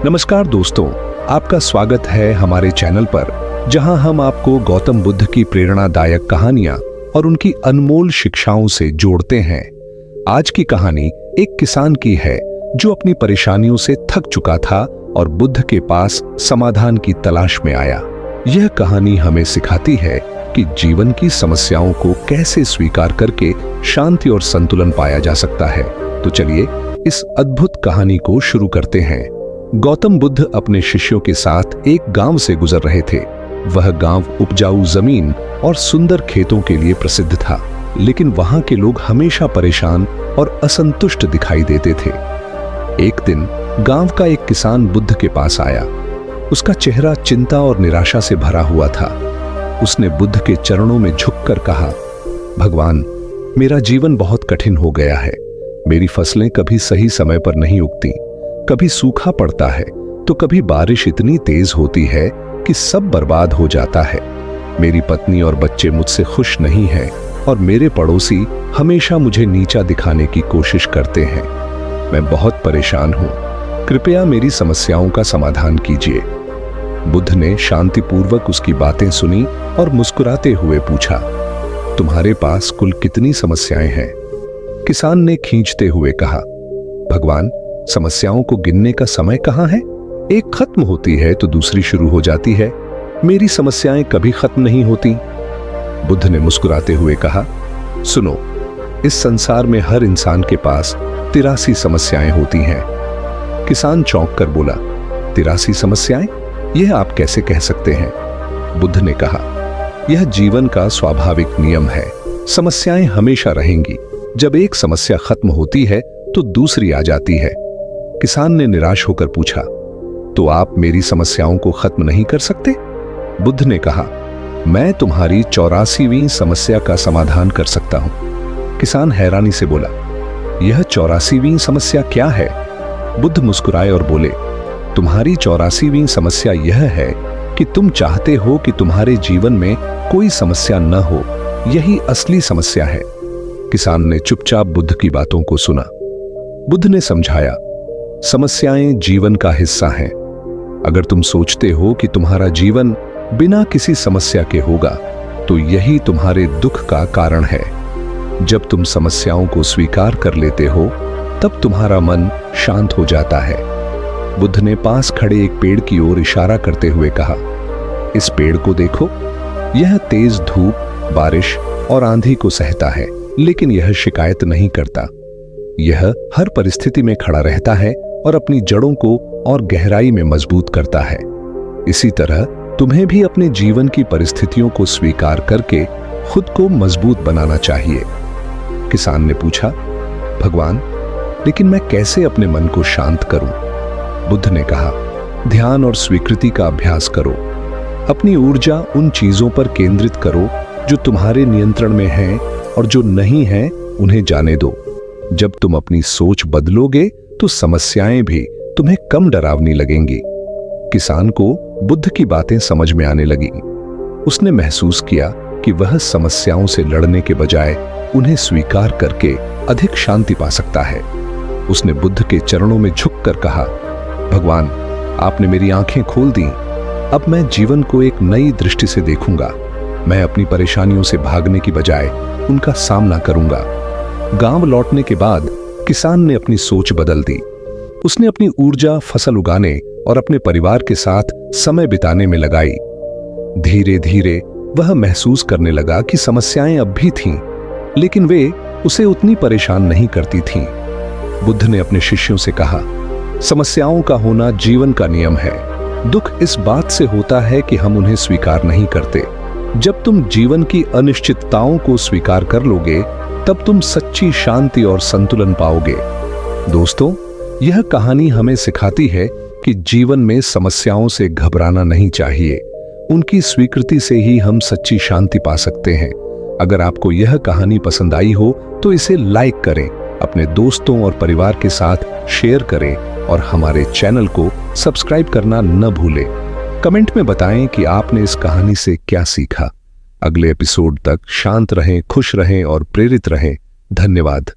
नमस्कार दोस्तों, आपका स्वागत है हमारे चैनल पर, जहां हम आपको गौतम बुद्ध की प्रेरणादायक कहानियां और उनकी अनमोल शिक्षाओं से जोड़ते हैं। आज की कहानी एक किसान की है जो अपनी परेशानियों से थक चुका था और बुद्ध के पास समाधान की तलाश में आया। यह कहानी हमें सिखाती है कि जीवन की समस्याओं को कैसे स्वीकार करके शांति और संतुलन पाया जा सकता है। तो चलिए इस अद्भुत कहानी को शुरू करते हैं। गौतम बुद्ध अपने शिष्यों के साथ एक गांव से गुजर रहे थे। वह गांव उपजाऊ जमीन और सुंदर खेतों के लिए प्रसिद्ध था, लेकिन वहां के लोग हमेशा परेशान और असंतुष्ट दिखाई देते थे। एक दिन गांव का एक किसान बुद्ध के पास आया। उसका चेहरा चिंता और निराशा से भरा हुआ था। उसने बुद्ध के चरणों में झुककर कहा, भगवान, मेरा जीवन बहुत कठिन हो गया है। मेरी फसलें कभी सही समय पर नहीं उगती, कभी सूखा पड़ता है तो कभी बारिश इतनी तेज होती है कि सब बर्बाद हो जाता है। मेरी पत्नी और बच्चे मुझसे खुश नहीं हैं और मेरे पड़ोसी हमेशा मुझे नीचा दिखाने की कोशिश करते हैं। मैं बहुत परेशान हूं। कृपया मेरी समस्याओं का समाधान कीजिए। बुद्ध ने शांतिपूर्वक उसकी बातें सुनी और मुस्कुराते हुए पूछा, तुम्हारे पास कुल कितनी समस्याएं हैं? किसान ने खींचते हुए कहा, भगवान, समस्याओं को गिनने का समय कहां है? एक खत्म होती है तो दूसरी शुरू हो जाती है। मेरी समस्याएं कभी खत्म नहीं होती। बुद्ध ने मुस्कुराते हुए कहा, सुनो, इस संसार में हर इंसान के पास 83 समस्याएं होती हैं। किसान चौंक कर बोला, 83 समस्याएं? यह आप कैसे कह सकते हैं? बुद्ध ने कहा, यह जीवन का स्वाभाविक नियम है। समस्याएं हमेशा रहेंगी। जब एक समस्या खत्म होती है तो दूसरी आ जाती है। किसान ने निराश होकर पूछा, तो आप मेरी समस्याओं को खत्म नहीं कर सकते? बुद्ध ने कहा, मैं तुम्हारी 84वीं समस्या का समाधान कर सकता हूं। किसान हैरानी से बोला, यह 84वीं समस्या क्या है? बुद्ध मुस्कुराए और बोले, तुम्हारी 84वीं समस्या यह है कि तुम चाहते हो कि तुम्हारे जीवन में कोई समस्या न हो। यही असली समस्या है। किसान ने चुपचाप बुद्ध की बातों को सुना। बुद्ध ने समझाया, समस्याएं जीवन का हिस्सा हैं। अगर तुम सोचते हो कि तुम्हारा जीवन बिना किसी समस्या के होगा, तो यही तुम्हारे दुख का कारण है। जब तुम समस्याओं को स्वीकार कर लेते हो, तब तुम्हारा मन शांत हो जाता है। बुद्ध ने पास खड़े एक पेड़ की ओर इशारा करते हुए कहा, इस पेड़ को देखो। यह तेज धूप, बारिश और आंधी को सहता है, लेकिन यह शिकायत नहीं करता। यह हर परिस्थिति में खड़ा रहता है और अपनी जड़ों को और गहराई में मजबूत करता है। इसी तरह तुम्हें भी अपने जीवन की परिस्थितियों को स्वीकार करके खुद को मजबूत बनाना चाहिए। किसान ने पूछा, भगवान, लेकिन मैं कैसे अपने मन को शांत करूं? बुद्ध ने कहा, ध्यान और स्वीकृति का अभ्यास करो। अपनी ऊर्जा उन चीजों पर केंद्रित करो जो तुम्हारे नियंत्रण में हैं, और जो नहीं हैं उन्हें जाने दो। जब तुम अपनी सोच बदलोगे तो समस्याएं भी तुम्हें कम डरावनी लगेंगी। किसान को बुद्ध की बातें समझ में आने लगी। उसने महसूस किया कि वह समस्याओं से लड़ने के बजाय उन्हें स्वीकार करके अधिक शांति पा सकता है। उसने बुद्ध के चरणों में झुककर कहा, भगवान, आपने मेरी आंखें खोल दी। अब मैं जीवन को एक नई दृष्टि से देखूंगा। मैं अपनी परेशानियों से भागने की बजाय उनका सामना करूंगा। गांव लौटने के बाद किसान ने अपनी सोच बदल दी। उसने अपनी ऊर्जा फसल उगाने और अपने परिवार के साथ समय बिताने में लगाई। धीरे धीरे वह महसूस करने लगा कि समस्याएं अब भी थीं, लेकिन वे उसे उतनी परेशान नहीं करती थीं। बुद्ध ने अपने शिष्यों से कहा, समस्याओं का होना जीवन का नियम है। दुख इस बात से होता है कि हम उन्हें स्वीकार नहीं करते। जब तुम जीवन की अनिश्चितताओं को स्वीकार कर लोगे, तब तुम सच्ची शांति और संतुलन पाओगे। दोस्तों, यह कहानी हमें सिखाती है कि जीवन में समस्याओं से घबराना नहीं चाहिए। उनकी स्वीकृति से ही हम सच्ची शांति पा सकते हैं। अगर आपको यह कहानी पसंद आई हो तो इसे लाइक करें, अपने दोस्तों और परिवार के साथ शेयर करें और हमारे चैनल को सब्सक्राइब करना न भूलें। कमेंट में बताएं कि आपने इस कहानी से क्या सीखा। अगले एपिसोड तक शांत रहें, खुश रहें और प्रेरित रहें। धन्यवाद।